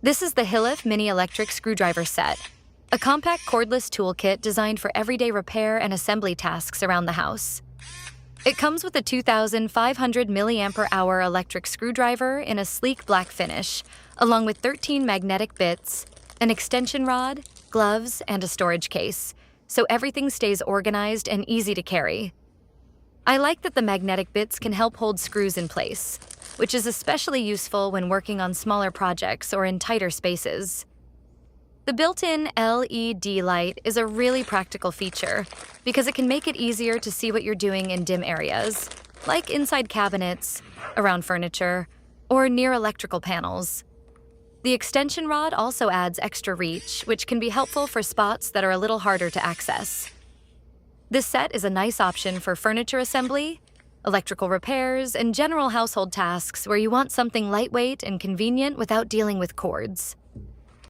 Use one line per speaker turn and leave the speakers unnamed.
This is the Hillyfe Mini Electric Screwdriver Set, a compact cordless toolkit designed for everyday repair and assembly tasks around the house. It comes with a 2,500 milliampere-hour electric screwdriver in a sleek black finish, along with 13 magnetic bits, an extension rod, gloves, and a storage case, so everything stays organized and easy to carry. I like that the magnetic bits can help hold screws in place, which is especially useful when working on smaller projects or in tighter spaces. The built-in LED light is a really practical feature because it can make it easier to see what you're doing in dim areas, like inside cabinets, around furniture, or near electrical panels. The extension rod also adds extra reach, which can be helpful for spots that are a little harder to access. This set is a nice option for furniture assembly, electrical repairs, and general household tasks where you want something lightweight and convenient without dealing with cords.